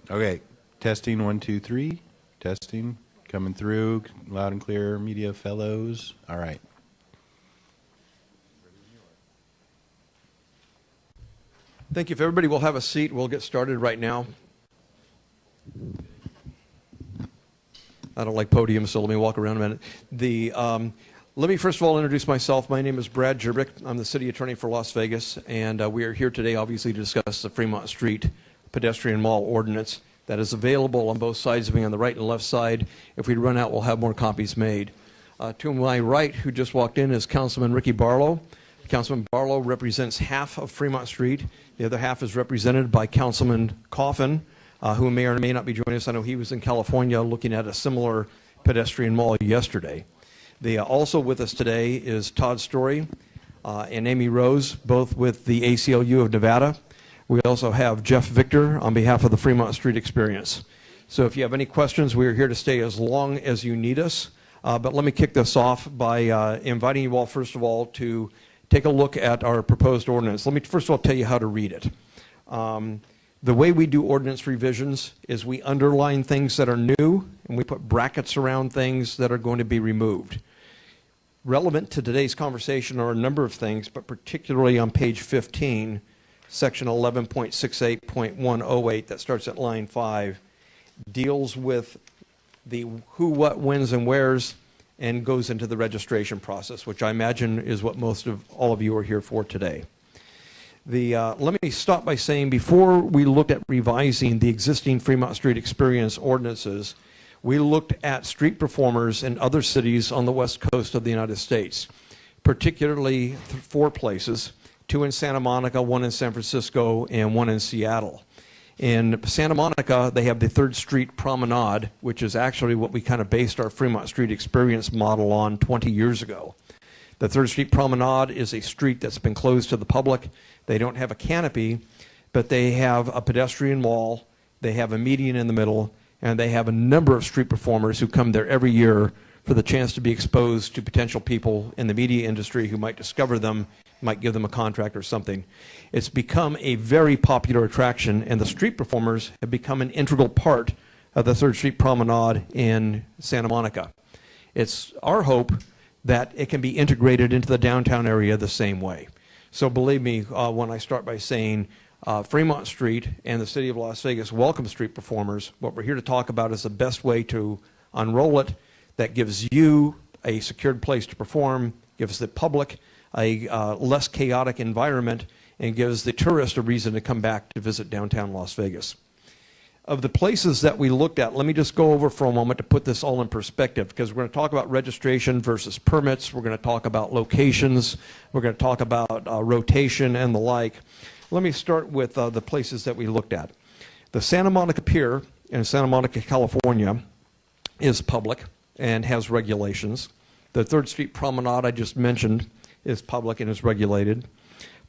Okay, testing 1, 2, 3. Testing, coming through, loud and clear, media fellows. All right. Thank you. If everybody will have a seat, we'll get started right now. I don't like podiums, so let me walk around a minute. Let me first of all introduce myself. My name is Brad Jerbick. I'm the city attorney for Las Vegas, and we are here today, obviously, to discuss the Fremont Street pedestrian mall ordinance that is available on both sides of me, on the right and left side. If we run out, we'll have more copies made. To my right, who just walked in, is Councilman Ricky Barlow. Councilman Barlow represents half of Fremont Street. The other half is represented by Councilman Coffin, who may or may not be joining us. I know he was in California looking at a similar pedestrian mall yesterday. Also with us today is Todd Story and Amy Rose, both with the ACLU of Nevada. We also have Jeff Victor on behalf of the Fremont Street Experience. So if you have any questions, we are here to stay as long as you need us. But let me kick this off by inviting you all, first of all, to take a look at our proposed ordinance. Let me first of all tell you how to read it. The way we do ordinance revisions is we underline things that are new, and we put brackets around things that are going to be removed. Relevant to today's conversation are a number of things, but particularly on page 15, section 11.68.108, that starts at line 5, deals with the who, what, whens, and wheres, and goes into the registration process, which I imagine is what most of all of you are here for today. Let me stop by saying, before we looked at revising the existing Fremont Street Experience ordinances, we looked at street performers in other cities on the west coast of the United States, particularly 4 places, 2 in Santa Monica, 1 in San Francisco, and 1 in Seattle. In Santa Monica, they have the 3rd Street Promenade, which is actually what we kind of based our Fremont Street Experience model on 20 years ago. The 3rd Street Promenade is a street that's been closed to the public. They don't have a canopy, but they have a pedestrian wall, they have a median in the middle, and they have a number of street performers who come there every year for the chance to be exposed to potential people in the media industry who might discover them, might give them a contract or something. It's become a very popular attraction, and the street performers have become an integral part of the 3rd Street Promenade in Santa Monica. It's our hope that it can be integrated into the downtown area the same way. So believe me when I start by saying Fremont Street and the city of Las Vegas welcome street performers. What we're here to talk about is the best way to unroll it that gives you a secured place to perform, gives the public a less chaotic environment, and gives the tourist a reason to come back to visit downtown Las Vegas. Of the places that we looked at, let me just go over for a moment to put this all in perspective, because we're going to talk about registration versus permits, we're going to talk about locations, we're going to talk about rotation and the like. Let me start with the places that we looked at. The Santa Monica Pier in Santa Monica, California is public and has regulations. The 3rd Street Promenade I just mentioned is public and is regulated.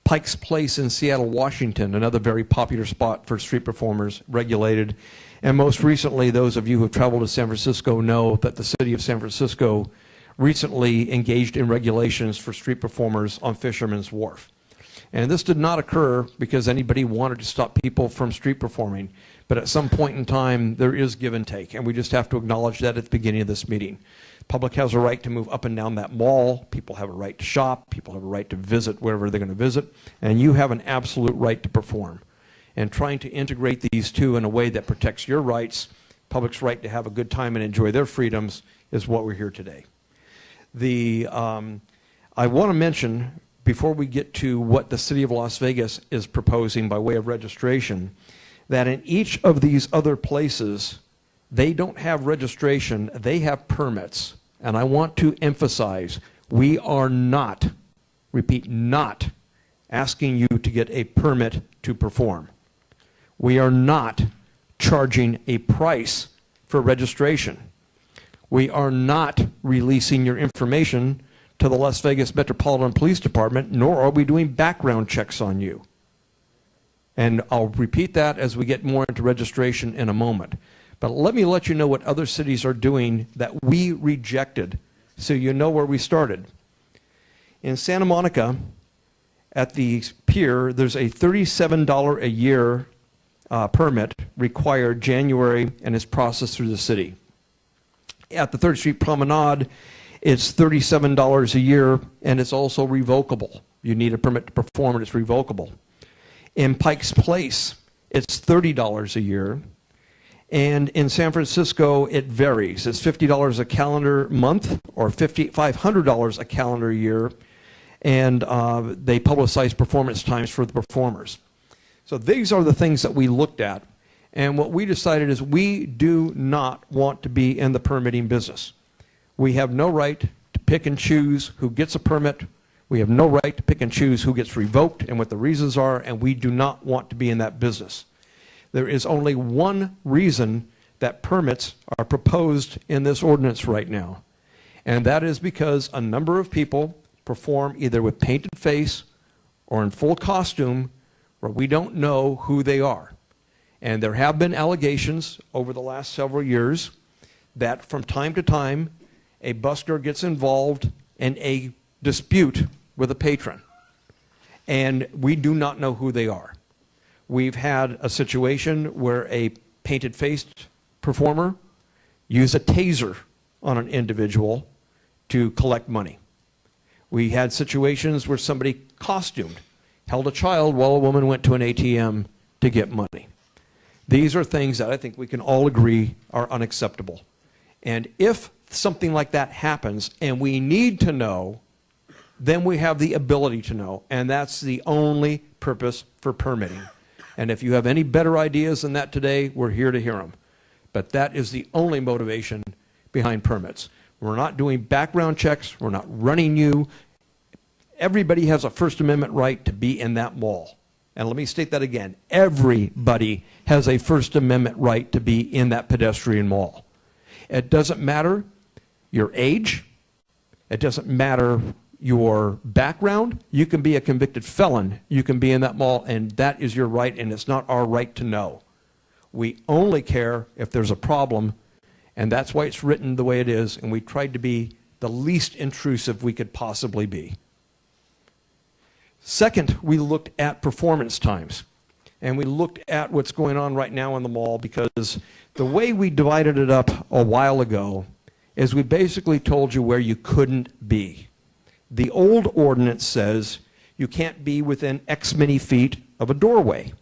Pike's Place in Seattle, Washington, another very popular spot for street performers, regulated. And most recently, those of you who have traveled to San Francisco know that the city of San Francisco recently engaged in regulations for street performers on Fisherman's Wharf. And this did not occur because anybody wanted to stop people from street performing. But at some point in time, there is give and take, and we just have to acknowledge that at the beginning of this meeting. Public has a right to move up and down that mall. People have a right to shop. People have a right to visit wherever they're going to visit. And you have an absolute right to perform. And trying to integrate these two in a way that protects your rights, public's right to have a good time and enjoy their freedoms, is what we're here today. I want to mention, before we get to what the city of Las Vegas is proposing by way of registration, that in each of these other places, they don't have registration, they have permits. And I want to emphasize, we are not, repeat, not asking you to get a permit to perform. We are not charging a price for registration. We are not releasing your information to the Las Vegas Metropolitan Police Department, nor are we doing background checks on you. And I'll repeat that as we get more into registration in a moment. But let me let you know what other cities are doing that we rejected, so you know where we started. In Santa Monica, at the pier, there's a $37 a year permit required January and is processed through the city. At the 3rd Street Promenade, it's $37 a year, and it's also revocable. You need a permit to perform, and it's revocable. In Pike's Place, it's $30 a year. And in San Francisco, it varies. It's $50 a calendar month or $500 a calendar year. And they publicize performance times for the performers. So these are the things that we looked at. And what we decided is we do not want to be in the permitting business. We have no right to pick and choose who gets a permit. We have no right to pick and choose who gets revoked and what the reasons are, and we do not want to be in that business. There is only one reason that permits are proposed in this ordinance right now, and that is because a number of people perform either with painted face or in full costume where we don't know who they are. And there have been allegations over the last several years that from time to time a busker gets involved in a dispute with a patron, and we do not know who they are. We've had a situation where a painted-faced performer used a taser on an individual to collect money. We had situations where somebody costumed held a child while a woman went to an ATM to get money. These are things that I think we can all agree are unacceptable. And if something like that happens and we need to know, then we have the ability to know, and that's the only purpose for permitting. And if you have any better ideas than that today, we're here to hear them. But that is the only motivation behind permits. We're not doing background checks. We're not running you. Everybody has a First Amendment right to be in that mall. And let me state that again. Everybody has a First Amendment right to be in that pedestrian mall. It doesn't matter your age. It doesn't matter your background. You can be a convicted felon. You can be in that mall, and that is your right, and it's not our right to know. We only care if there's a problem, and that's why it's written the way it is, and we tried to be the least intrusive we could possibly be. Second, we looked at performance times, and we looked at what's going on right now in the mall, because the way we divided it up a while ago is we basically told you where you couldn't be. The old ordinance says you can't be within X many feet of a doorway.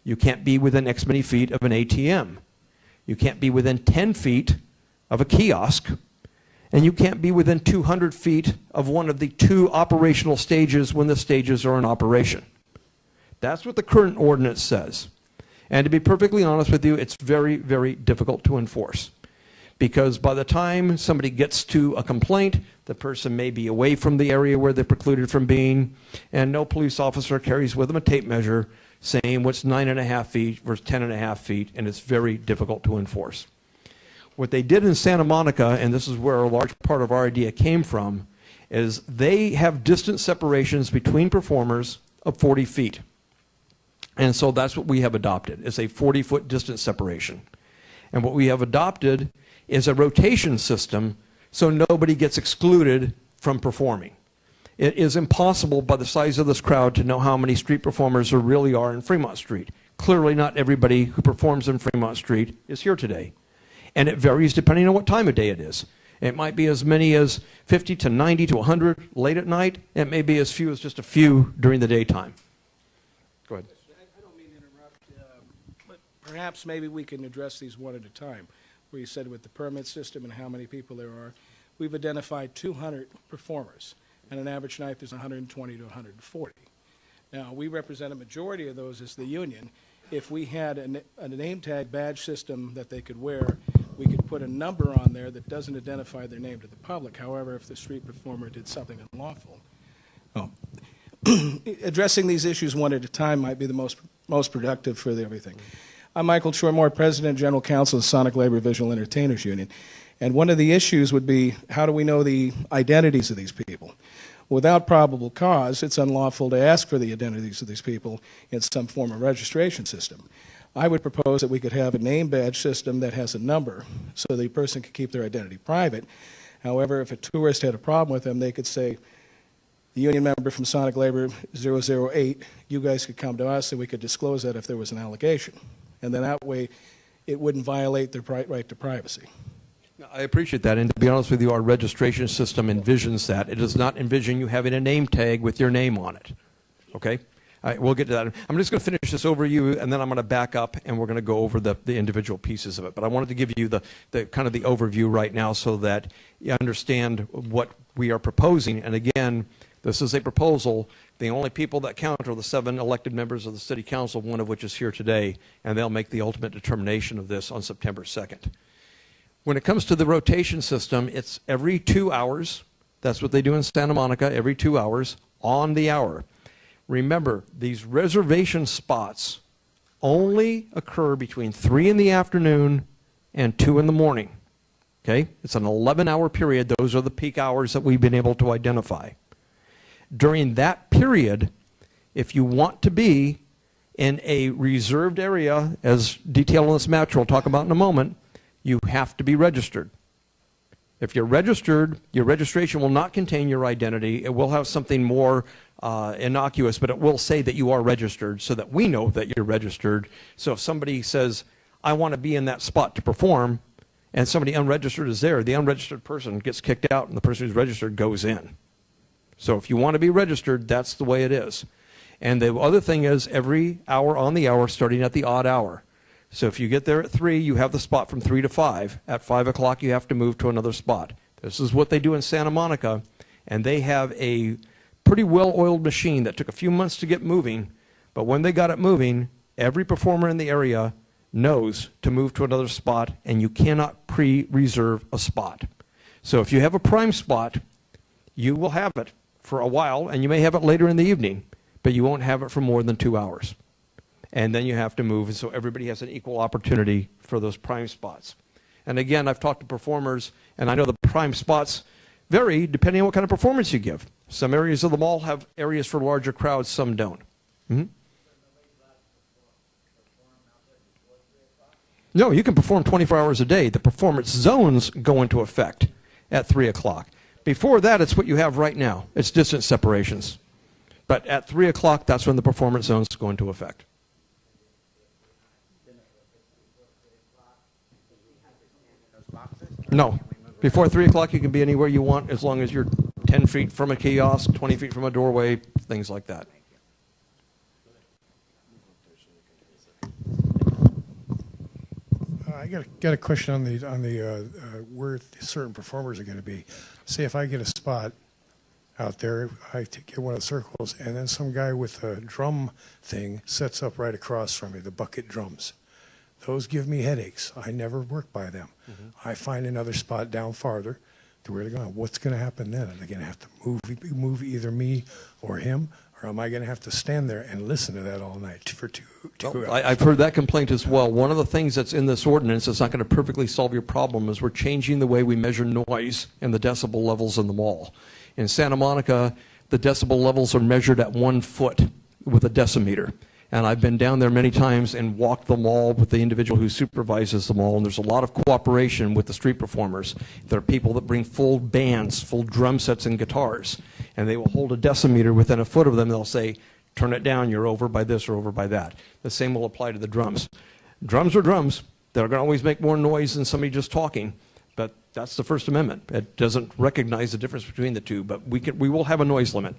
You can't be within X many feet of an ATM. You can't be within 10 feet of a kiosk. And you can't be within 200 feet of one of the 2 operational stages when the stages are in operation. That's what the current ordinance says. And to be perfectly honest with you, it's very, very difficult to enforce. Because by the time somebody gets to a complaint, the person may be away from the area where they're precluded from being, and no police officer carries with them a tape measure saying what's 9.5 feet versus 10.5 feet, and it's very difficult to enforce. What they did in Santa Monica, and this is where a large part of our idea came from, is they have distance separations between performers of 40 feet. And so that's what we have adopted, is a 40-foot distance separation. And what we have adopted is a rotation system so nobody gets excluded from performing. It is impossible by the size of this crowd to know how many street performers there really are in Fremont Street. Clearly not everybody who performs in Fremont Street is here today. And it varies depending on what time of day it is. It might be as many as 50 to 90 to 100 late at night. It may be as few as just a few during the daytime. Go ahead. I don't mean to interrupt, but perhaps maybe we can address these one at a time. Where you said with the permit system and how many people there are, we've identified 200 performers, and an average night there's 120 to 140. Now, we represent a majority of those as the union. If we had a name tag badge system that they could wear, we could put a number on there that doesn't identify their name to the public. However, if the street performer did something unlawful. Addressing these issues one at a time might be the most productive for everything. I'm Michael Shoremore, President and General Counsel of Sonic Labor Visual Entertainers Union. And one of the issues would be, how do we know the identities of these people? Without probable cause, it's unlawful to ask for the identities of these people in some form of registration system. I would propose that we could have a name badge system that has a number so the person could keep their identity private. However, if a tourist had a problem with them, they could say, the union member from Sonic Labor 008, you guys could come to us and we could disclose that if there was an allegation. And then that way, it wouldn't violate their right to privacy. I appreciate that, and to be honest with you, our registration system envisions that. It does not envision you having a name tag with your name on it, okay? All right, we'll get to that. I'm just going to finish this overview, and then I'm going to back up, and we're going to go over the individual pieces of it. But I wanted to give you the kind of the overview right now so that you understand what we are proposing. And again, this is a proposal. The only people that count are the 7 elected members of the City Council, one of which is here today, and they'll make the ultimate determination of this on September 2nd. When it comes to the rotation system, it's every 2 hours. That's what they do in Santa Monica, every 2 hours on the hour. Remember, these reservation spots only occur between 3 in the afternoon and 2 in the morning. Okay? It's an 11-hour period. Those are the peak hours that we've been able to identify. During that period, if you want to be in a reserved area, as detailed on this map we'll talk about in a moment, you have to be registered. If you're registered, your registration will not contain your identity. It will have something more innocuous, but it will say that you are registered so that we know that you're registered. So if somebody says, I want to be in that spot to perform, and somebody unregistered is there, the unregistered person gets kicked out and the person who's registered goes in. So if you want to be registered, that's the way it is. And the other thing is every hour on the hour starting at the odd hour. So if you get there at 3, you have the spot from 3 to 5. At 5 o'clock, you have to move to another spot. This is what they do in Santa Monica, and they have a pretty well-oiled machine that took a few months to get moving, but when they got it moving, every performer in the area knows to move to another spot, and you cannot pre-reserve a spot. So if you have a prime spot, you will have it for a while, and you may have it later in the evening, but you won't have it for more than 2 hours. And then you have to move, and so everybody has an equal opportunity for those prime spots. And again, I've talked to performers, and I know the prime spots vary depending on what kind of performance you give. Some areas of the mall have areas for larger crowds, some don't. Mm-hmm. No, you can perform 24 hours a day. The performance zones go into effect at 3 o'clock. Before that, it's what you have right now. It's distance separations. But at 3 o'clock, that's when the performance zones go into effect. No. Before 3 o'clock, you can be anywhere you want as long as you're 10 feet from a kiosk, 20 feet from a doorway, things like that. I got a question on the where certain performers are going to be. Say if I get a spot out there, I get one of the circles, and then some guy with a drum thing sets up right across from me, the bucket drums. Those give me headaches. I never work by them. Mm-hmm. I find another spot down farther to where they're going. What's going to happen then? Are they going to have to move either me or him? Or am I going to have to stand there and listen to that all night for two hours? I've heard that complaint as well. One of the things that's in this ordinance that's not going to perfectly solve your problem is we're changing the way we measure noise and the decibel levels in the mall. In Santa Monica, the decibel levels are measured at 1 foot with a decimeter. And I've been down there many times and walked the mall with the individual who supervises the mall, and there's a lot of cooperation with the street performers. There are people that bring full bands, full drum sets and guitars, and they will hold a decimeter within a foot of them. They'll say, turn it down, you're over by this or over by that. The same will apply to the drums. Drums are drums. They're going to always make more noise than somebody just talking, but that's the First Amendment. It doesn't recognize the difference between the two, but we will have a noise limit.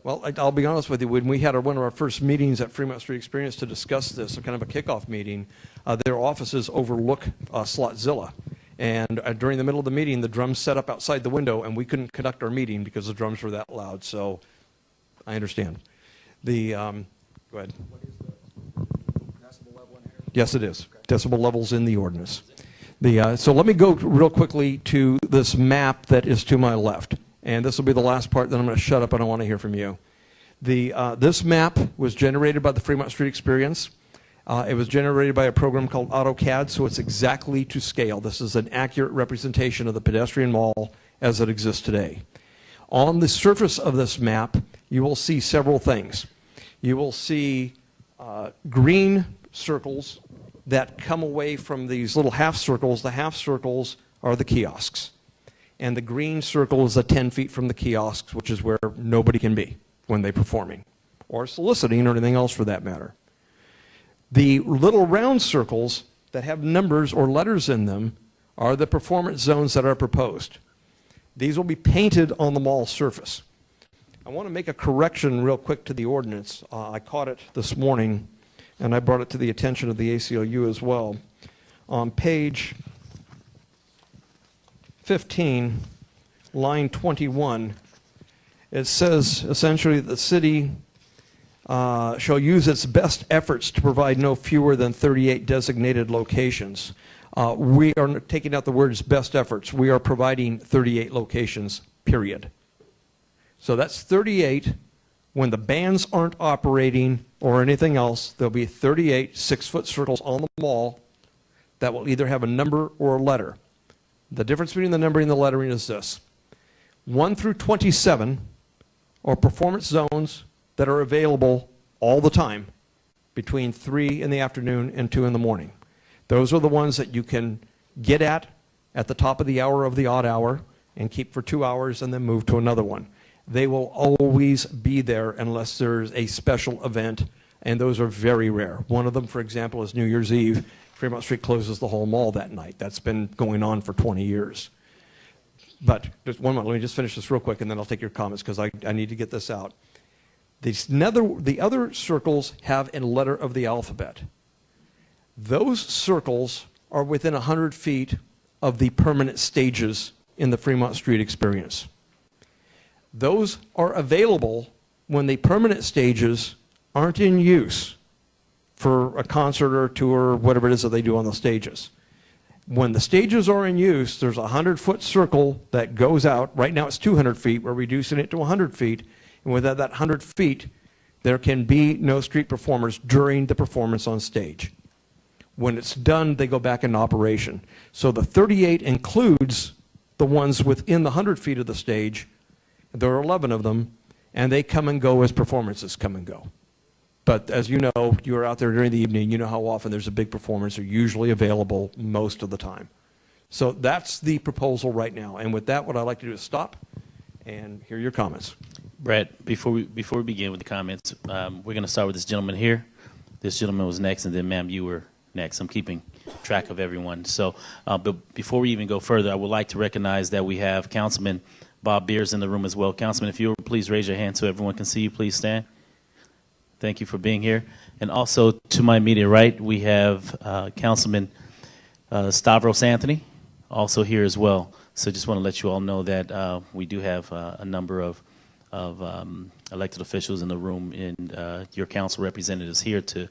Well, I'll be honest with you. When we had one of our first meetings at Fremont Street Experience to discuss this, kind of a kickoff meeting, their offices overlook Slotzilla. And during the middle of the meeting, the drums set up outside the window, and we couldn't conduct our meeting because the drums were that loud. So I understand. Go ahead. What is the decibel level in here? Yes, it is. Okay. Decibel levels in the ordinance. So let me go real quickly to this map that is to my left. And this will be the last part, then I'm going to shut up. I don't want to hear from you. This map was generated by the Fremont Street Experience. It was generated by a program called AutoCAD, so it's exactly to scale. This is an accurate representation of the pedestrian mall as it exists today. On the surface of this map, you will see several things. You will see green circles that come away from these little half circles. The half circles are the kiosks. and the green circle is 10 feet from the kiosks, which is where nobody can be when they're performing, or soliciting, or anything else for that matter. The little round circles that have numbers or letters in them are the performance zones that are proposed. These will be painted on the mall surface. I want to make a correction real quick to the ordinance. I caught it this morning, and I brought it to the attention of the ACLU as well. On page 15, line 21, it says essentially the city shall use its best efforts to provide no fewer than 38 designated locations. We are taking out the words best efforts. We are providing 38 locations, period. So that's 38. When the bands aren't operating or anything else, there'll be 38 6-foot circles on the mall that will either have a number or a letter. The difference between the numbering and the lettering is this. 1 through 27 are performance zones that are available all the time between 3 in the afternoon and 2 in the morning. Those are the ones that you can get at the top of the hour of the odd hour and keep for 2 hours and then move to another one. They will always be there unless there's a special event, and those are very rare. One of them, for example, is New Year's Eve. Fremont Street closes the whole mall that night. That's been going on for 20 years. But just one moment, let me just finish this real quick, and then I'll take your comments because I need to get this out. The other circles have a letter of the alphabet. Those circles are within 100 feet of the permanent stages in the Fremont Street experience. Those are available when the permanent stages aren't in use for a concert or a tour or whatever it is that they do on the stages. When the stages are in use, there's a 100-foot circle that goes out. Right now it's 200 feet. We're reducing it to 100 feet. And within that 100 feet, there can be no street performers during the performance on stage. When it's done, they go back into operation. So the 38 includes the ones within the 100 feet of the stage. There are 11 of them, and they come and go as performances come and go. But as you know, you're out there during the evening, you know how often there's a big performance. They're usually available most of the time. So that's the proposal right now. And with that, what I'd like to do is stop and hear your comments. Brett, before we begin with the comments, we're going to start with this gentleman here. This gentleman was next, and then, ma'am, you were next. I'm keeping track of everyone. So, but before we even go further, I would like to recognize that we have Councilman Bob Beers in the room as well. Councilman, if you would please raise your hand so everyone can see you, please stand. Thank you for being here. And also to my immediate right, we have Councilman Stavros Anthony, also here as well. So just want to let you all know that we do have a number of elected officials in the room and your council representatives here to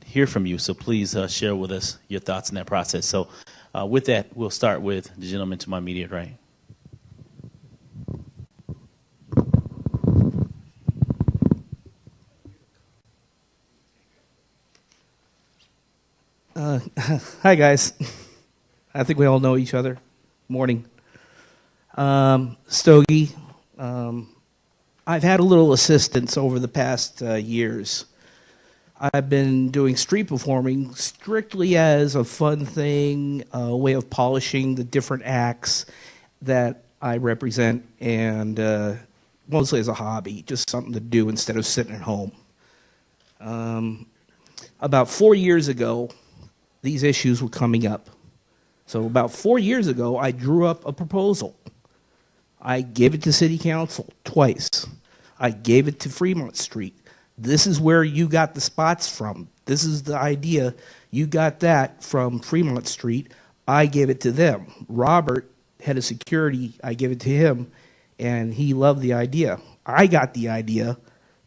hear from you. So please share with us your thoughts in that process. So with that, we'll start with the gentleman to my immediate right. Hi, guys. I think we all know each other. Morning. Stogie. I've had a little assistance over the past years. I've been doing street performing strictly as a fun thing, a way of polishing the different acts that I represent, and mostly as a hobby, just something to do instead of sitting at home. About 4 years ago, these issues were coming up. So about 4 years ago, I drew up a proposal. I gave it to City Council twice. I gave it to Fremont Street. This is where you got the spots from. This is the idea. You got that from Fremont Street. I gave it to them. Robert, head of security, I gave it to him, and he loved the idea. I got the idea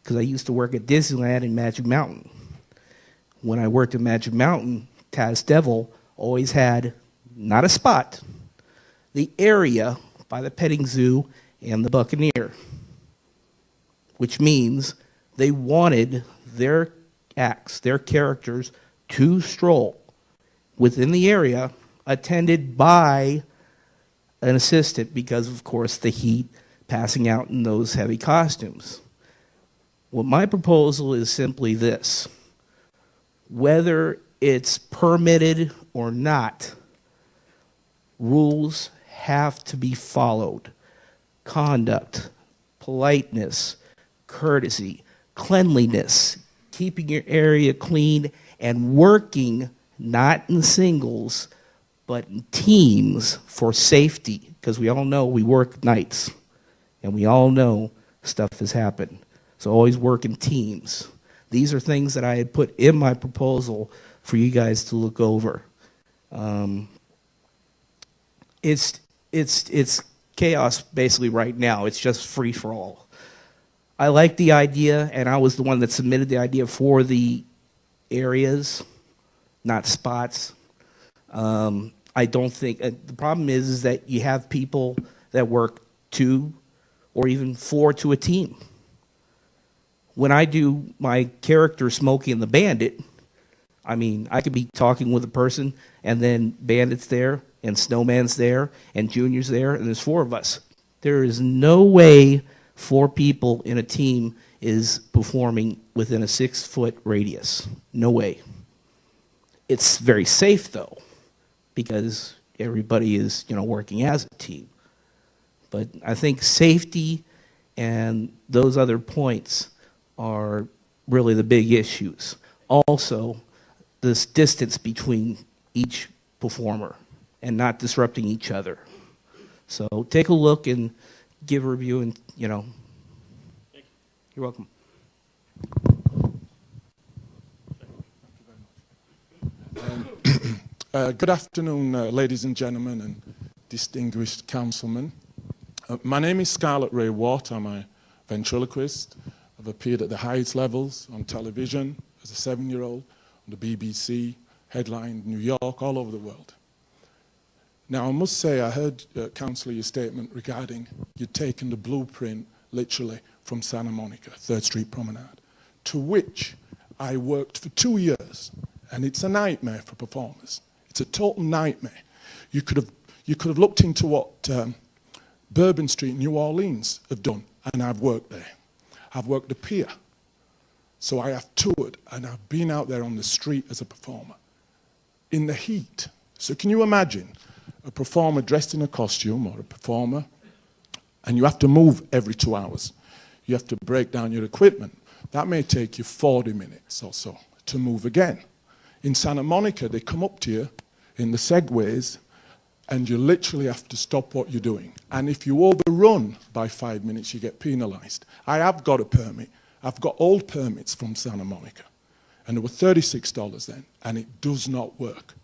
because I used to work at Disneyland in Magic Mountain. When I worked at Magic Mountain, Taz Devil always had, not a spot, the area by the petting zoo and the Buccaneer, which means they wanted their acts, their characters, to stroll within the area, attended by an assistant because, of course, the heat passing out in those heavy costumes. Well, my proposal is simply this. Whether it's permitted or not, rules have to be followed. Conduct, politeness, courtesy, cleanliness, keeping your area clean, and working not in singles, but in teams for safety, because we all know we work nights, and we all know stuff has happened. So always work in teams. These are things that I had put in my proposal for you guys to look over. It's chaos basically right now. It's just free for all. I like the idea, and I was the one that submitted the idea for the areas, not spots. I don't think the problem is that you have people that work 2 or even 4 to a team. When I do my character Smokey and the Bandit, I mean, I could be talking with a person, and then Bandit's there, and Snowman's there, and Junior's there, and there's 4 of us. There is no way 4 people in a team is performing within a 6-foot radius. No way. It's very safe, though, because everybody is, working as a team. But I think safety and those other points are really the big issues. Also, this distance between each performer and not disrupting each other. So take a look and give a review, and you're welcome. Good afternoon, ladies and gentlemen and distinguished councilmen. My name is Scarlett Ray Watt. I'm a ventriloquist. I've appeared at the highest levels on television as a 7-year-old, on the BBC, headlined New York, all over the world. Now, I must say, I heard, Councillor, your statement regarding you'd taken the blueprint, literally, from Santa Monica, 3rd Street Promenade, to which I worked for 2 years, and it's a nightmare for performers. It's a total nightmare. You could have looked into what Bourbon Street, New Orleans, have done, and I've worked there. I've worked the pier. So I have toured, and I've been out there on the street as a performer, in the heat. So can you imagine a performer dressed in a costume, or a performer, and you have to move every 2 hours. You have to break down your equipment. That may take you 40 minutes or so to move again. In Santa Monica, they come up to you in the segways, and you literally have to stop what you're doing. And if you overrun by 5 minutes, you get penalized. I have got a permit. I've got old permits from Santa Monica, and they were $36 then, and it does not work.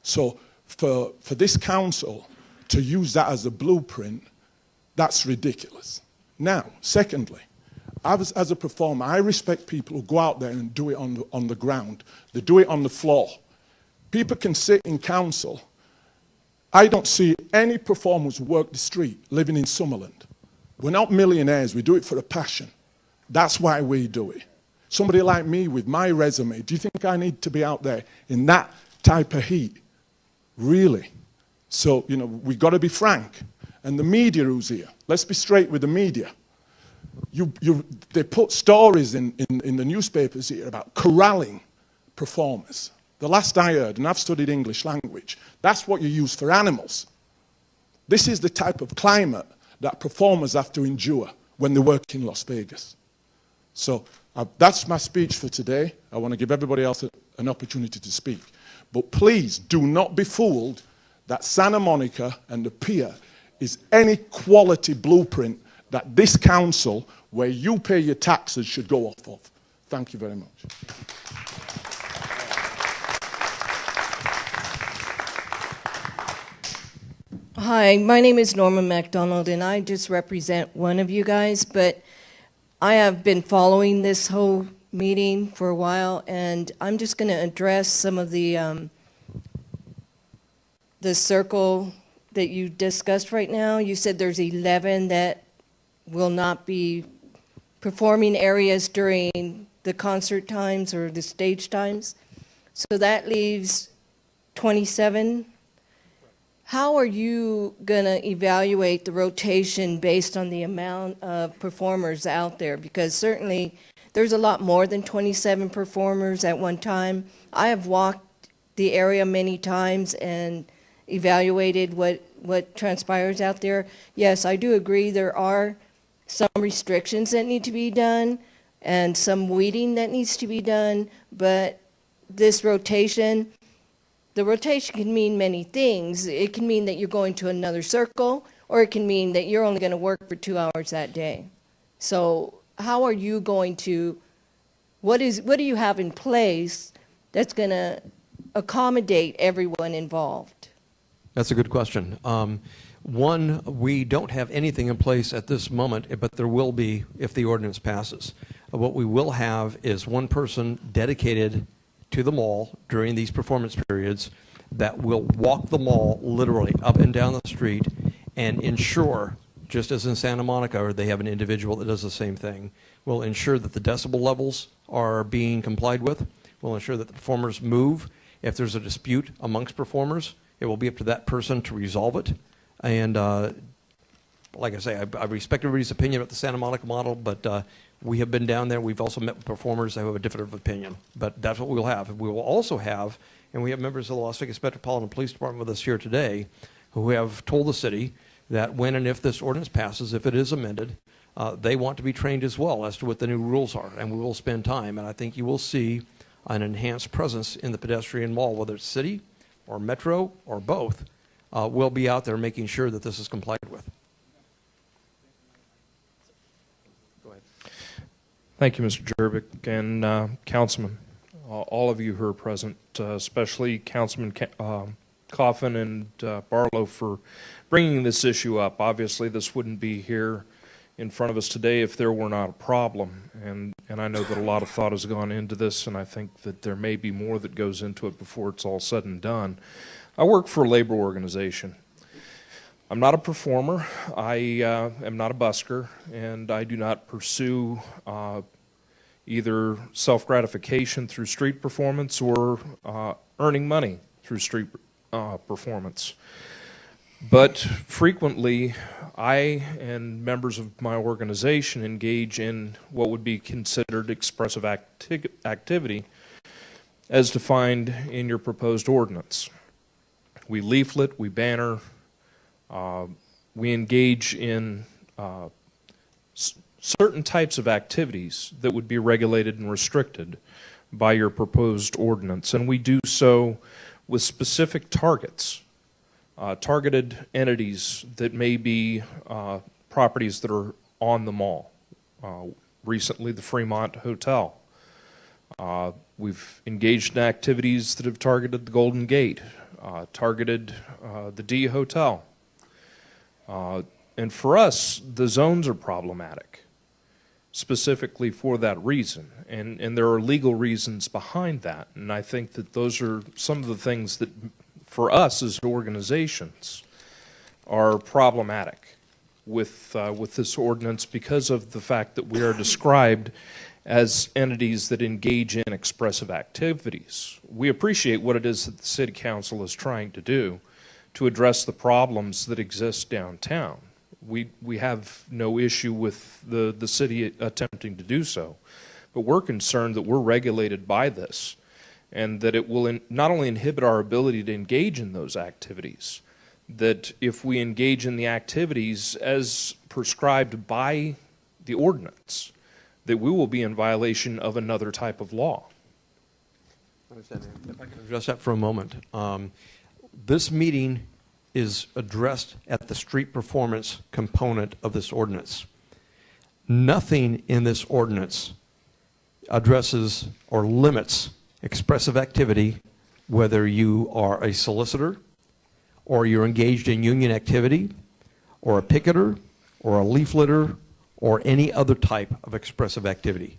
So for this council to use that as a blueprint, that's ridiculous. Now, secondly, as a performer, I respect people who go out there and do it on the ground. They do it on the floor. People can sit in council. I don't see any performers who work the street living in Summerland. We're not millionaires. We do it for a passion. That's why we do it. Somebody like me with my resume, do you think I need to be out there in that type of heat? Really? So, we've got to be frank. And the media who's here, let's be straight with the media. They put stories in the newspapers here about corralling performers. The last I heard, and I've studied English language, that's what you use for animals. This is the type of climate that performers have to endure when they work in Las Vegas. So that's my speech for today. I want to give everybody else an opportunity to speak. But please do not be fooled that Santa Monica and the pier is any quality blueprint that this council, where you pay your taxes, should go off of. Thank you very much. Hi, my name is Norma MacDonald, and I just represent one of you guys, but I have been following this whole meeting for a while, and I'm just going to address some of the circle that you discussed right now. You said there's 11 that will not be performing areas during the concert times or the stage times. So that leaves 27. How are you going to evaluate the rotation based on the amount of performers out there? Because certainly there's a lot more than 27 performers at one time. I have walked the area many times, and evaluated what transpires out there. Yes, I do agree there are some restrictions that need to be done and some weeding that needs to be done, but this rotation, the rotation can mean many things. It can mean that you're going to another circle, or it can mean that you're only going to work for 2 hours that day. So how are you going to, what do you have in place that's going to accommodate everyone involved? That's a good question. One, we don't have anything in place at this moment, but there will be if the ordinance passes. What we will have is one person dedicated to the mall during these performance periods that will walk the mall literally up and down the street and ensure, just as in Santa Monica, they have an individual that does the same thing, will ensure that the decibel levels are being complied with, will ensure that the performers move. If there's a dispute amongst performers, it will be up to that person to resolve it. And like I say, I respect everybody's opinion about the Santa Monica model, but we have been down there. We've also met with performers that have a different opinion. But that's what we'll have. We will also have, and we have members of the Las Vegas Metropolitan Police Department with us here today who have told the city that when and if this ordinance passes, if it is amended, they want to be trained as well as to what the new rules are. And we will spend time. And I think you will see an enhanced presence in the pedestrian mall, whether it's city or metro or both. We'll be out there making sure that this is complied with. Go ahead. Thank you, Mr. Jervik, and Councilman, all of you who are present, especially Councilman Coffin and Barlow for bringing this issue up. Obviously, this wouldn't be here in front of us today if there were not a problem, and I know that a lot of thought has gone into this, and I think that there may be more that goes into it before it's all said and done. I work for a labor organization. I'm not a performer. I am not a busker, and I do not pursue either self-gratification through street performance or earning money through street performance. But frequently, I and members of my organization engage in what would be considered expressive activity as defined in your proposed ordinance. We leaflet, we banner, we engage in certain types of activities that would be regulated and restricted by your proposed ordinance, and we do so with specific targets, targeted entities that may be properties that are on the mall. Recently, the Fremont Hotel. We've engaged in activities that have targeted the Golden Gate, targeted the D Hotel. And for us, the zones are problematic, specifically for that reason. And there are legal reasons behind that. And I think that those are some of the things that, for us as organizations, are problematic with this ordinance because of the fact that we are described as entities that engage in expressive activities. We appreciate what it is that the City Council is trying to do to address the problems that exist downtown. We have no issue with the city attempting to do so, but we're concerned that we're regulated by this and that it will not only inhibit our ability to engage in those activities, that if we engage in the activities as prescribed by the ordinance, that we will be in violation of another type of law. If I can address that for a moment. This meeting is addressed at the street performance component of this ordinance. Nothing in this ordinance addresses or limits expressive activity, whether you are a solicitor or you're engaged in union activity or a picketer or a leafleter or any other type of expressive activity.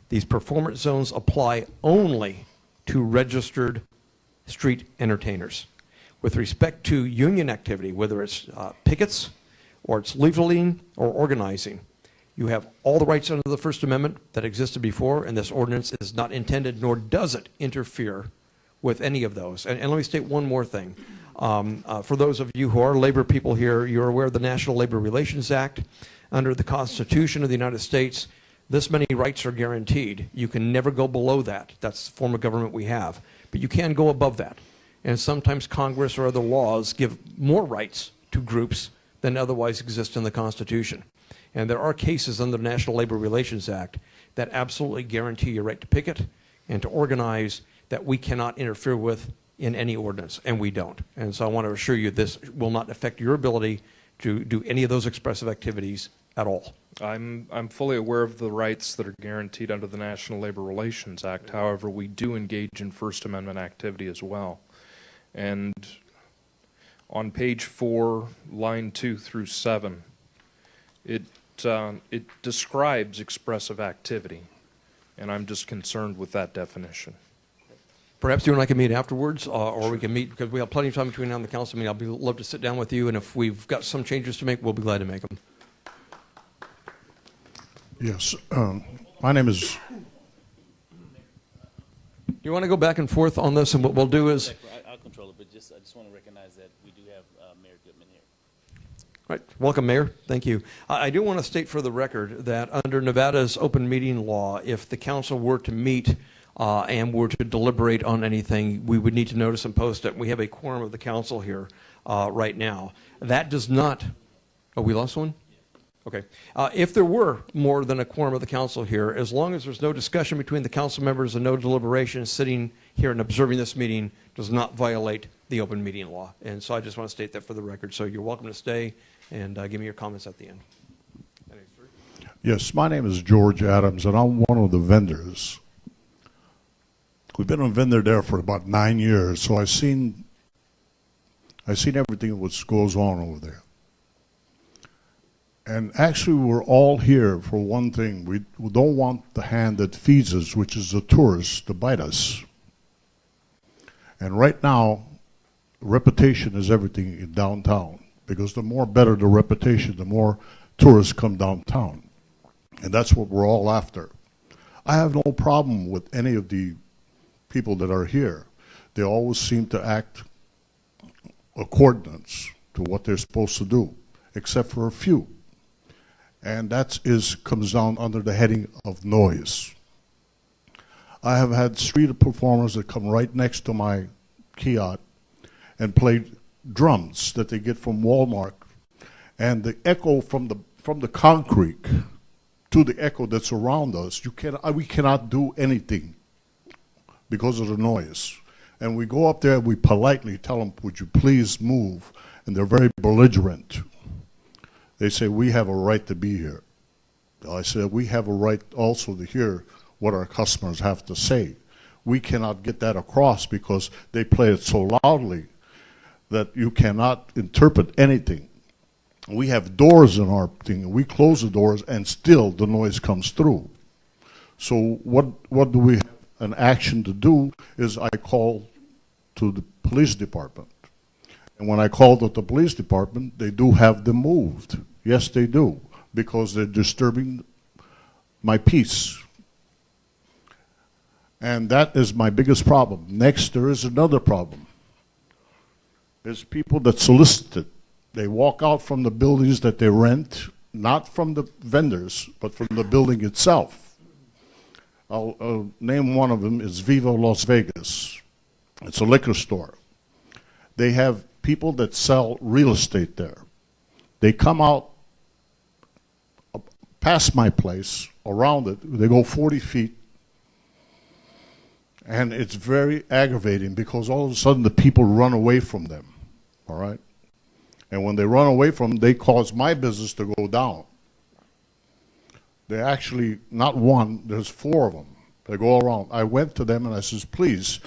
These performance zones apply only to registered street entertainers. With respect to union activity, whether it's pickets or it's leafleting or organizing, you have all the rights under the First Amendment that existed before, and this ordinance is not intended, nor does it interfere with any of those. And let me state one more thing. For those of you who are labor people here, you're aware of the National Labor Relations Act. Under the Constitution of the United States, this many rights are guaranteed. You can never go below that. That's the form of government we have. But you can go above that. And sometimes Congress or other laws give more rights to groups than otherwise exist in the Constitution. And there are cases under the National Labor Relations Act that absolutely guarantee your right to picket and to organize that we cannot interfere with in any ordinance, and we don't. And so I want to assure you this will not affect your ability to do any of those expressive activities at all. I'm fully aware of the rights that are guaranteed under the National Labor Relations Act. However, we do engage in First Amendment activity as well. And on page 4, line 2 through 7, it describes expressive activity, and I'm just concerned with that definition. Perhaps you and I can meet afterwards, or we can meet, because we have plenty of time between now and the council meeting. I'll love to sit down with you, and if we've got some changes to make, we'll be glad to make them. Yes, my name is. You want to go back and forth on this, and what we'll do is. I'll control it, but I just want to recognize that we do have Mayor Goodman here. Right. Welcome, Mayor. Thank you. I do want to state for the record that under Nevada's open meeting law, if the council were to meet and were to deliberate on anything, we would need to notice and post it. We have a quorum of the council here right now. That does not. Oh, we lost one? Okay. If there were more than a quorum of the council here, as long as there's no discussion between the council members and no deliberation, sitting here and observing this meeting does not violate the open meeting law. And so I just want to state that for the record. So you're welcome to stay and give me your comments at the end. Yes, my name is George Adams, and I'm one of the vendors. We've been a vendor there for about 9 years, so I've seen everything that goes on over there. And actually, we're all here for one thing. We don't want the hand that feeds us, which is the tourists, to bite us. And right now, reputation is everything in downtown, because the more better the reputation, the more tourists come downtown. And that's what we're all after. I have no problem with any of the people that are here. They always seem to act accordance to what they're supposed to do, except for a few. And that comes down under the heading of noise. I have had street performers that come right next to my kiosk and play drums that they get from Walmart, and the echo from the concrete to the echo that's around us, we cannot do anything because of the noise. And we go up there and we politely tell them, would you please move? And they're very belligerent. They say, we have a right to be here. I said, we have a right also to hear what our customers have to say. We cannot get that across because they play it so loudly that you cannot interpret anything. We have doors in our thing, and we close the doors, and still the noise comes through. So what do we have an action to do is I call to the police department. And when I called at the police department, they do have them moved. Yes, they do, because they're disturbing my peace. And that is my biggest problem. Next, there is another problem. There's people that solicit it. They walk out from the buildings that they rent, not from the vendors, but from the building itself. I'll name one of them is Viva Las Vegas. It's a liquor store. They have people that sell real estate there. They come out past my place, around it, they go 40 feet, and it's very aggravating because all of a sudden the people run away from them, all right? And when they run away from them, they cause my business to go down. They actually, not one, there's 4 of them. They go around. I went to them and I says, please,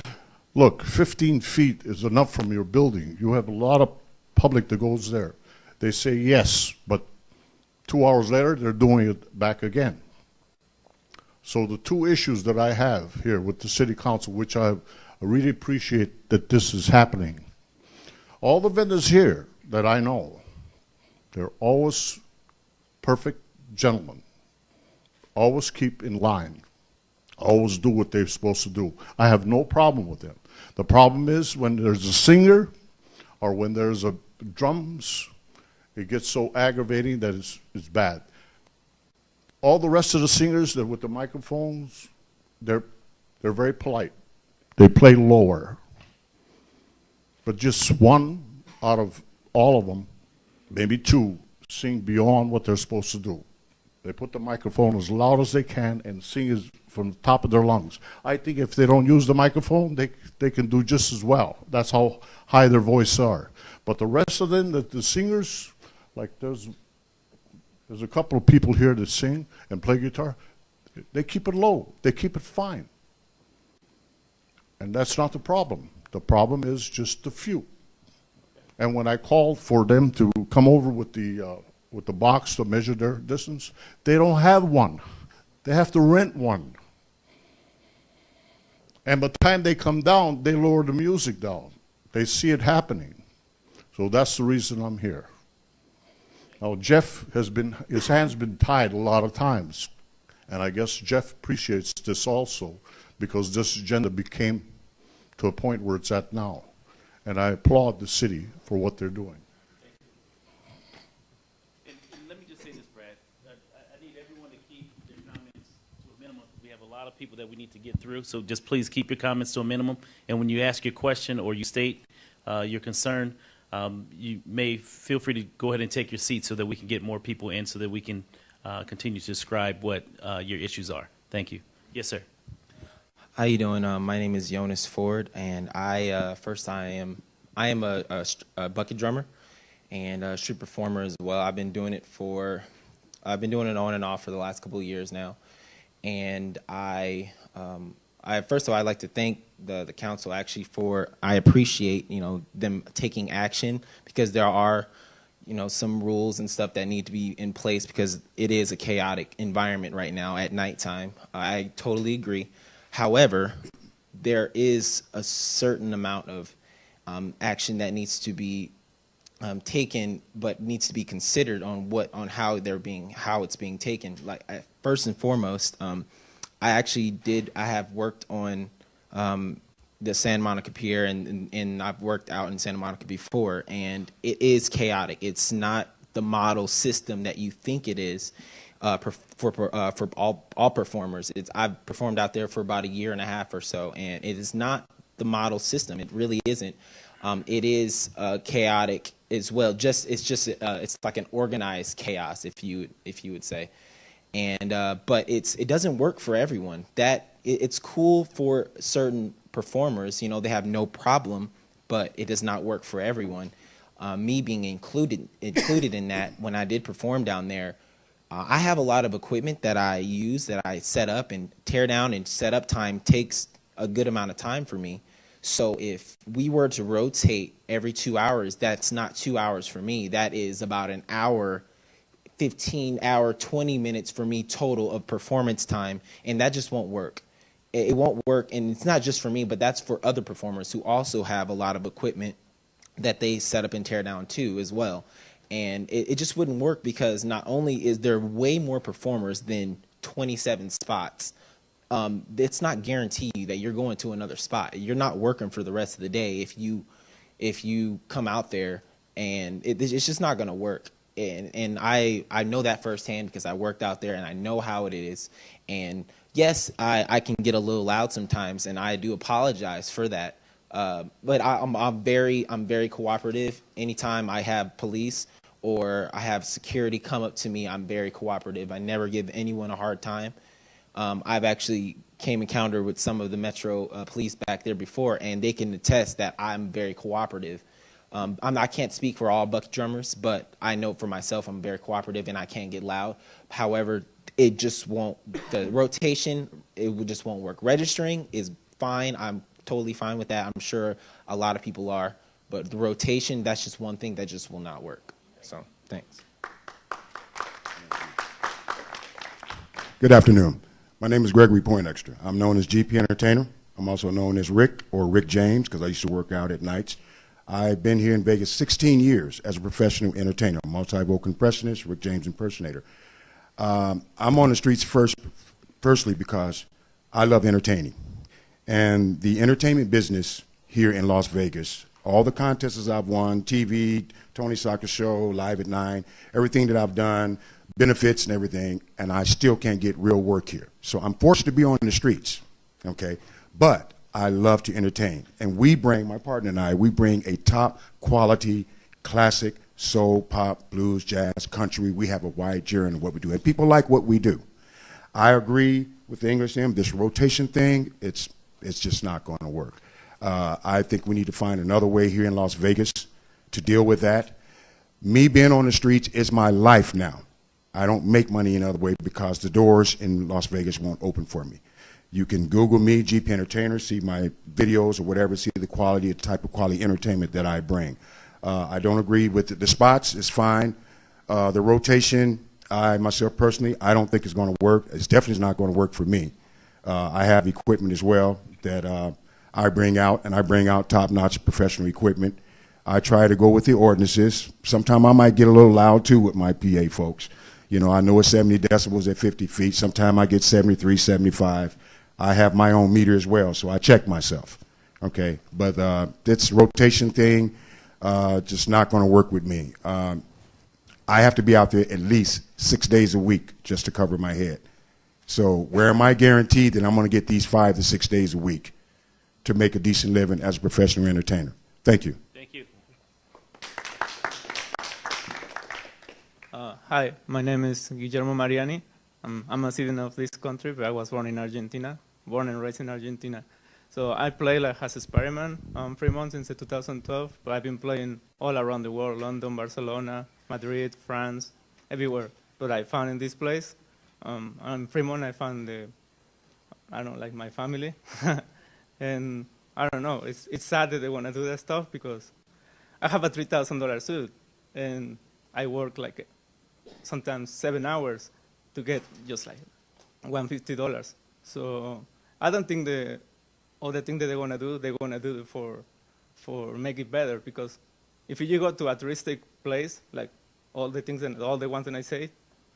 look, 15 feet is enough from your building. You have a lot of public that goes there. They say yes, but 2 hours later, they're doing it back again. So the 2 issues that I have here with the city council, which I really appreciate that this is happening. All the vendors here that I know, they're always perfect gentlemen, always keep in line, always do what they're supposed to do. I have no problem with them. The problem is when there's a singer or when there's a drums, it gets so aggravating that it's bad. All the rest of the singers that with the microphones, they're very polite. They play lower. but just one out of all of them, maybe two, sing beyond what they're supposed to do. They put the microphone as loud as they can and sing as from the top of their lungs. I think if they don't use the microphone, they can do just as well. That's how high their voices are. But the rest of them, the singers, like there's a couple of people here that sing and play guitar. They keep it low. They keep it fine. And that's not the problem. The problem is just the few. And when I called for them to come over with the box to measure their distance, they don't have one. They have to rent one. And by the time they come down, they lower the music down. They see it happening. So that's the reason I'm here. Now, Jeff his hands been tied a lot of times. And I guess Jeff appreciates this also, because this agenda became to a point where it's at now. And I applaud the city for what they're doing. And let me just say this, Brad. I need everyone to keep their comments to a minimum. We have a lot of people that we need to get through, so just please keep your comments to a minimum. And when you ask your question or you state your concern, you may feel free to go ahead and take your seat so that we can get more people in, so that we can continue to describe what your issues are. Thank you. Yes, sir. How you doing? My name is Jonas Ford, and I am a bucket drummer and a street performer as well. I've been doing it on and off for the last couple of years now. And first of all, I'd like to thank the council actually I appreciate, them taking action, because there are, some rules and stuff that need to be in place, because it is a chaotic environment right now at nighttime. I totally agree. However, there is a certain amount of action that needs to be taken, but needs to be considered on how it's being taken. Like, first and foremost, I have worked on the Santa Monica Pier, and I've worked out in Santa Monica before, and it is chaotic. It's not the model system that you think it is. For all performers. I've performed out there for about a year and a half or so, and it is not the model system. It really isn't. It is chaotic as well. It's like an organized chaos, if you would say. And but it doesn't work for everyone. It's cool for certain performers. They have no problem, but it does not work for everyone. Me being included in that, when I did perform down there. I have a lot of equipment that I use, that I set up, and tear down and set up time takes a good amount of time for me. So if we were to rotate every 2 hours, that's not 2 hours for me. That is about an hour, 15 hour, 20 minutes for me total of performance time, and that just won't work. It won't work, and it's not just for me, but that's for other performers who also have a lot of equipment that they set up and tear down too as well. And it just wouldn't work, because not only is there way more performers than 27 spots, it's not guaranteed that you're going to another spot. You're not working for the rest of the day if you come out there, and it's just not going to work. And I know that firsthand, because I worked out there and I know how it is. And yes, I can get a little loud sometimes, and I do apologize for that. But I'm very cooperative. Anytime I have police or I have security come up to me, I'm very cooperative. I never give anyone a hard time. I've actually encountered with some of the Metro police back there before, and they can attest that I'm very cooperative. I can't speak for all bucket drummers, but I know for myself I'm very cooperative and I can't get loud. However, it just won't. The rotation, just won't work. Registering is fine. I'm totally fine with that. I'm sure a lot of people are, but the rotation, that's just one thing that just will not work. So, thanks. Good afternoon. My name is Gregory Poindexter. I'm known as GP Entertainer. I'm also known as Rick, or Rick James, because I used to work out at nights. I've been here in Vegas 16 years as a professional entertainer, multi-vocal impressionist, Rick James impersonator. I'm on the streets firstly because I love entertaining. And the entertainment business here in Las Vegas, all the contests I've won, TV, Tony Soccer Show, Live at 9, everything that I've done, benefits and everything, and I still can't get real work here. So I'm forced to be on the streets, okay? But I love to entertain. And we bring, my partner and I, we bring a top quality, classic, soul, pop, blues, jazz, country. We have a wide journey of what we do. And people like what we do. I agree with the English name. This rotation thing, it's just not going to work. I think we need to find another way here in Las Vegas to deal with that. Me being on the streets is my life now. I don't make money another way because the doors in Las Vegas won't open for me. You can Google me, GP Entertainer, see my videos or whatever, see the quality, the type of quality entertainment that I bring. I don't agree with the spots, it's fine. The rotation, I myself personally, I don't think it's going to work. It's definitely not going to work for me. I have equipment as well that I bring out, and I bring out top-notch professional equipment. I try to go with the ordinances. Sometimes I might get a little loud too with my PA folks. You know, I know it's 70 decibels at 50 feet. Sometimes I get 73, 75. I have my own meter as well, so I check myself. Okay, but this rotation thing, just not going to work with me. I have to be out there at least 6 days a week just to cover my head. So where am I guaranteed that I'm going to get these 5 to 6 days a week to make a decent living as a professional entertainer? Thank you. Thank you. Hi, my name is Guillermo Mariani. I'm a citizen of this country, but I was born in Argentina, born and raised in Argentina. So I play like as a experiment Fremont since 2012, but I've been playing all around the world, London, Barcelona, Madrid, France, everywhere. But I found in this place, in Fremont, I found I don't know, like my family. And I don't know, it's sad that they want to do that stuff because I have a $3,000 suit and I work like sometimes 7 hours to get just like $150. So I don't think all the things that they're gonna do, they're gonna do it for make it better. Because if you go to a touristic place, like all the things and all the ones that I say,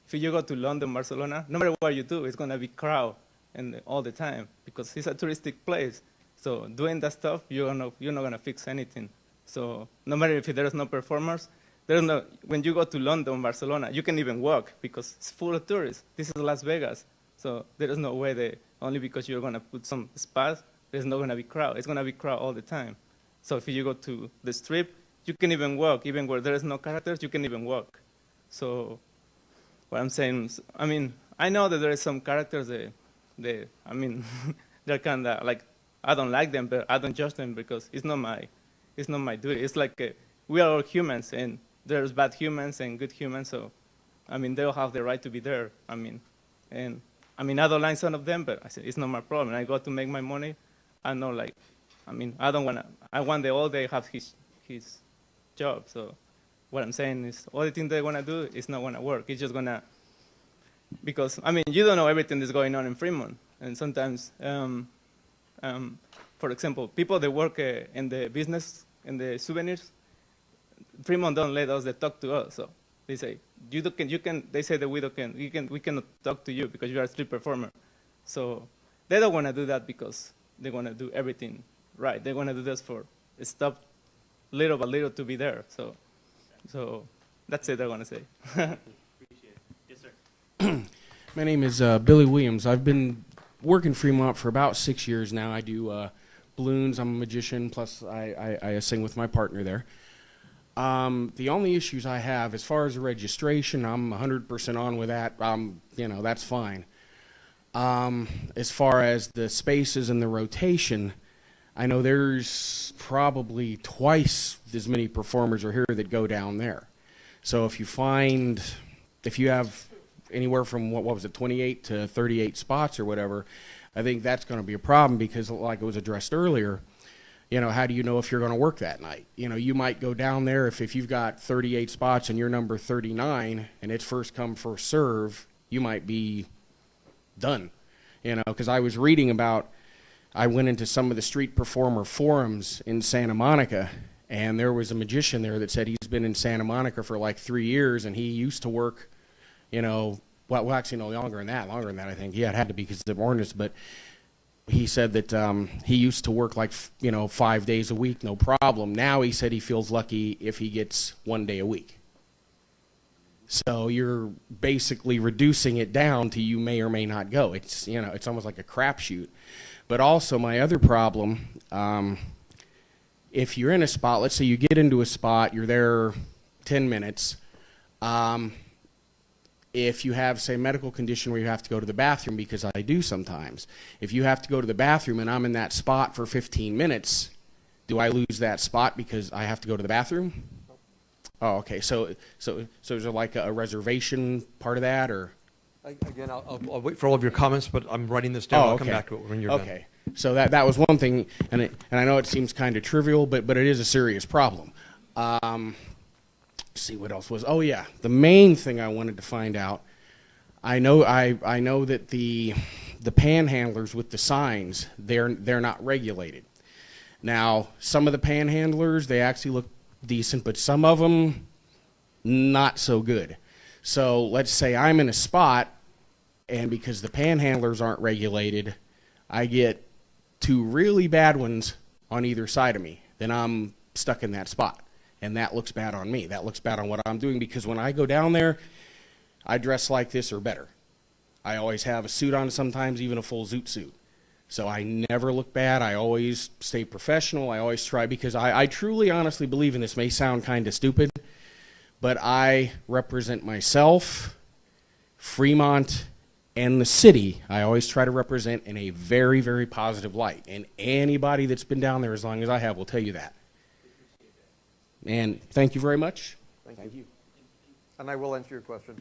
if you go to London, Barcelona, no matter what you do, it's gonna be crowd and all the time because it's a touristic place. So doing that stuff, you're not gonna fix anything. So no matter if there's no performers, when you go to London, Barcelona, you can even walk because it's full of tourists. This is Las Vegas. So there is no way only because you're going to put some spots, there's not going to be crowd. It's going to be crowd all the time. So if you go to the strip, you can even walk. Even where there is no characters, you can even walk. So what I'm saying is, I mean, I know that there is some characters I mean, they're kind of like, I don't like them, but I don't judge them because it's not my duty. It's like we are all humans, and there's bad humans and good humans, so, I mean, they all have the right to be there. I mean, I don't like some of them, but I said, it's not my problem. I got to make my money. I know, like, I mean, I want the all day have his job. So what I'm saying is all the things they're going to do is not going to work. It's just going to, because, I mean, you don't know everything that's going on in Fremont. And sometimes, for example, people that work in the business, in the souvenirs, Fremont don't let us talk to us. So they say, they say that we cannot talk to you because you are a street performer. So they don't want to do that because they want to do everything right. They want to do this for stop little by little to be there. So that's it I want to say. Appreciate it. Yes, sir. My name is Billy Williams. I've been working Fremont for about 6 years now. I do balloons. I'm a magician, plus I sing with my partner there. The only issues I have, as far as the registration, I'm 100% on with that. That's fine. As far as the spaces and the rotation, I know there's probably twice as many performers are here that go down there. So if you have anywhere from, what was it, 28 to 38 spots or whatever, I think that's going to be a problem because, like it was addressed earlier, how do you know if you're going to work that night? You might go down there if you've got 38 spots and you're number 39 and it's first come, first serve, you might be done. Because I was reading I went into some of the street performer forums in Santa Monica, and there was a magician there that said he's been in Santa Monica for like 3 years, and he used to work, well, actually no longer than that I think. Yeah, it had to be because of the ordinance, but he said that he used to work like 5 days a week, no problem. Now he said he feels lucky if he gets 1 day a week. So you're basically reducing it down to you may or may not go. It's it's almost like a crapshoot. But also my other problem, if you're in a spot, let's say you get into a spot, you're there 10 minutes. If you have, say, a medical condition where you have to go to the bathroom, because I do sometimes, if you have to go to the bathroom and I'm in that spot for 15 minutes, do I lose that spot because I have to go to the bathroom? Oh, okay. So is there like a reservation part of that, or? Again, I'll wait for all of your comments, but I'm writing this down. Oh, I'll okay. come back to it when you're done. Okay. So that was one thing, and I know it seems kind of trivial, but it is a serious problem. See what else was. Oh yeah, the main thing I wanted to find out. I know that the panhandlers with the signs, they're not regulated. Now, some of the panhandlers, they actually look decent, but some of them not so good. So let's say I'm in a spot, and because the panhandlers aren't regulated, I get 2 really bad ones on either side of me. Then I'm stuck in that spot, and that looks bad on me. That looks bad on what I'm doing, because when I go down there, I dress like this or better. I always have a suit on, sometimes even a full zoot suit. So I never look bad. I always stay professional. I always try, because I truly, honestly believe, and this may sound kind of stupid, but I represent myself, Fremont, and the city. I always try to represent in a very, very positive light. And anybody that's been down there as long as I have will tell you that. And thank you very much. Thank you. And I will answer your question.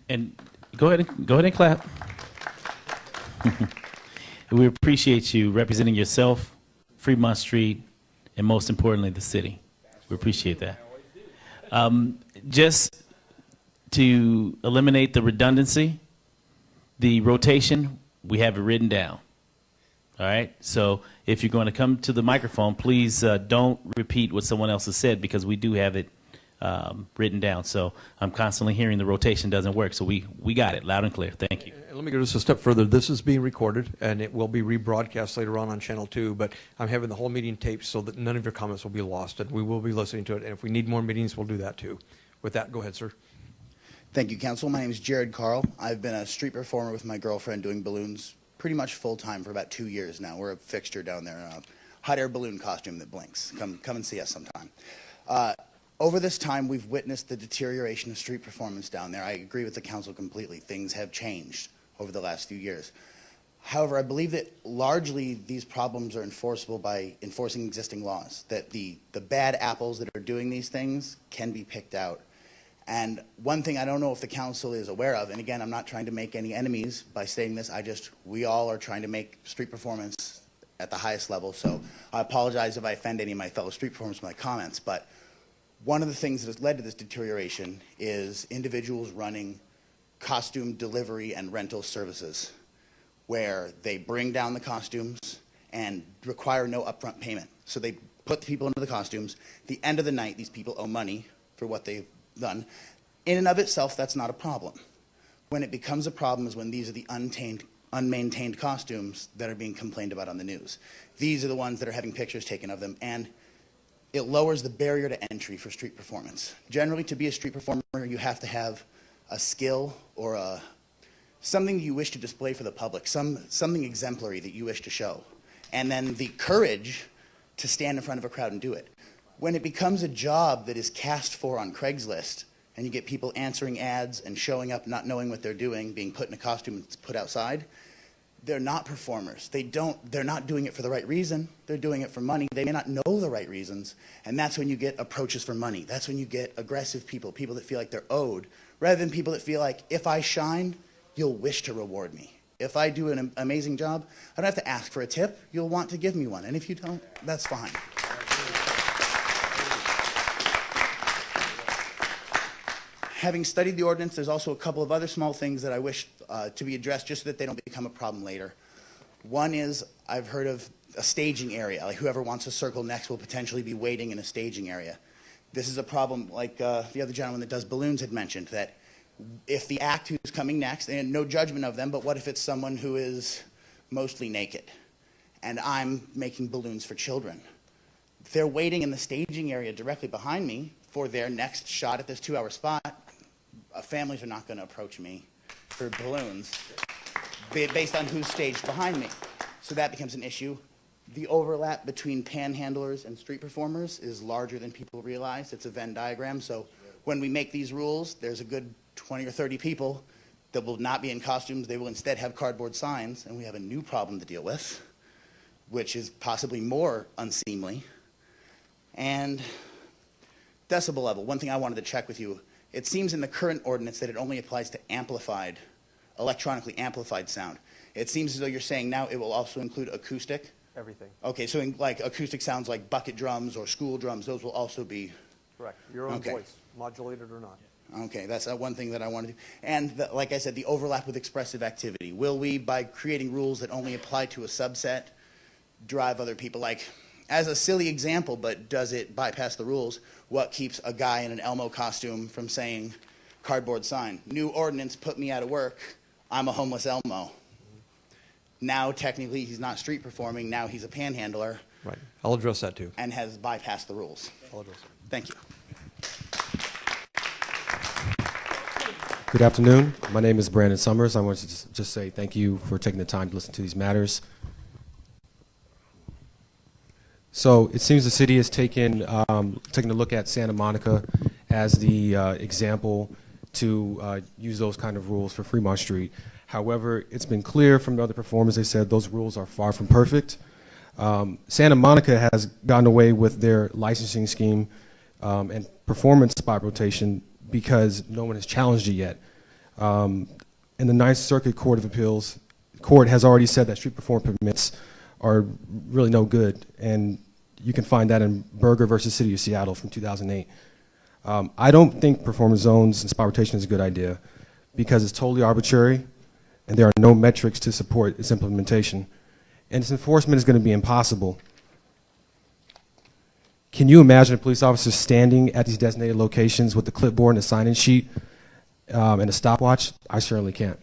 And go ahead and clap. We appreciate you representing yourself, Fremont Street, and most importantly, the city. We appreciate that. Just to eliminate the redundancy, the rotation, we have it written down. All right? So if you're going to come to the microphone, please don't repeat what someone else has said, because we do have it written down. So I'm constantly hearing the rotation doesn't work. So we got it loud and clear. Thank you. And let me go just a step further. This is being recorded, and it will be rebroadcast later on Channel 2, but I'm having the whole meeting taped so that none of your comments will be lost, and we will be listening to it. And if we need more meetings, we'll do that too. With that, go ahead, sir. Thank you, Council. My name is Jared Carl. I've been a street performer with my girlfriend doing balloons pretty much full-time for about 2 years now. We're a fixture down there in a hot air balloon costume that blinks. Come and see us sometime. Over this time, we've witnessed the deterioration of street performance down there. I agree with the council completely. Things have changed over the last few years. However, I believe that largely these problems are enforceable by enforcing existing laws, that the bad apples that are doing these things can be picked out. And one thing I don't know if the council is aware of, and again, I'm not trying to make any enemies by saying this, we all are trying to make street performance at the highest level, so I apologize if I offend any of my fellow street performers with my comments, but one of the things that has led to this deterioration is individuals running costume delivery and rental services, where they bring down the costumes and require no upfront payment. So they put the people into the costumes. At the end of the night, these people owe money for what they've done. In and of itself, that's not a problem. When it becomes a problem is when these are the unmaintained costumes that are being complained about on the news. These are the ones that are having pictures taken of them, and it lowers the barrier to entry for street performance. Generally, to be a street performer, you have to have a skill or something you wish to display for the public, something exemplary that you wish to show, and then the courage to stand in front of a crowd and do it. When it becomes a job that is cast for on Craigslist, and you get people answering ads and showing up not knowing what they're doing, being put in a costume and put outside, they're not performers. They're not doing it for the right reason. They're doing it for money. They may not know the right reasons, and that's when you get approaches for money. That's when you get aggressive people that feel like they're owed, rather than people that feel like, if I shine, you'll wish to reward me. If I do an amazing job, I don't have to ask for a tip. You'll want to give me one, and if you don't, that's fine. Having studied the ordinance, there's also a couple of other small things that I wish to be addressed just so that they don't become a problem later. One is, I've heard of a staging area. Like whoever wants to circle next will potentially be waiting in a staging area. This is a problem like the other gentleman that does balloons had mentioned, that if the act who's coming next, and no judgment of them, but what if it's someone who is mostly naked and I'm making balloons for children? They're waiting in the staging area directly behind me for their next shot at this 2-hour spot. Families are not going to approach me for balloons based on who's staged behind me. So that becomes an issue. The overlap between panhandlers and street performers is larger than people realize. It's a Venn diagram. So when we make these rules, there's a good 20 or 30 people that will not be in costumes. They will instead have cardboard signs, and we have a new problem to deal with, which is possibly more unseemly. And decibel level, one thing I wanted to check with you. It seems in the current ordinance that it only applies to amplified, electronically amplified sound. It seems as though you're saying now it will also include acoustic. Everything. Okay, so in, like acoustic sounds like bucket drums or school drums, those will also be. Correct. Your own Okay. voice, modulated or not. Okay, that's one thing that I wanted to do. And like I said, the overlap with expressive activity. Will we, by creating rules that only apply to a subset, drive other people? Like, as a silly example, but does it bypass the rules, what keeps a guy in an Elmo costume from saying cardboard sign? New ordinance put me out of work. I'm a homeless Elmo. Now, technically, he's not street performing. Now he's a panhandler. Right. I'll address that too. And has bypassed the rules. I'll address it. Thank you. Good afternoon. My name is Brandon Summers. I want to just say thank you for taking the time to listen to these matters. So it seems the city has taken a look at Santa Monica as the example to use those kind of rules for Fremont Street. However, it's been clear from the other performers, they said those rules are far from perfect. Santa Monica has gotten away with their licensing scheme and performance spot rotation because no one has challenged it yet. In the Ninth Circuit Court of Appeals, court has already said that street performance permits are really no good, and you can find that in Berger versus City of Seattle from 2008. I don't think performance zones and spot rotation is a good idea because it's totally arbitrary and there are no metrics to support its implementation. And its enforcement is going to be impossible. Can you imagine a police officer standing at these designated locations with a clipboard and a sign-in sheet and a stopwatch? I certainly can't.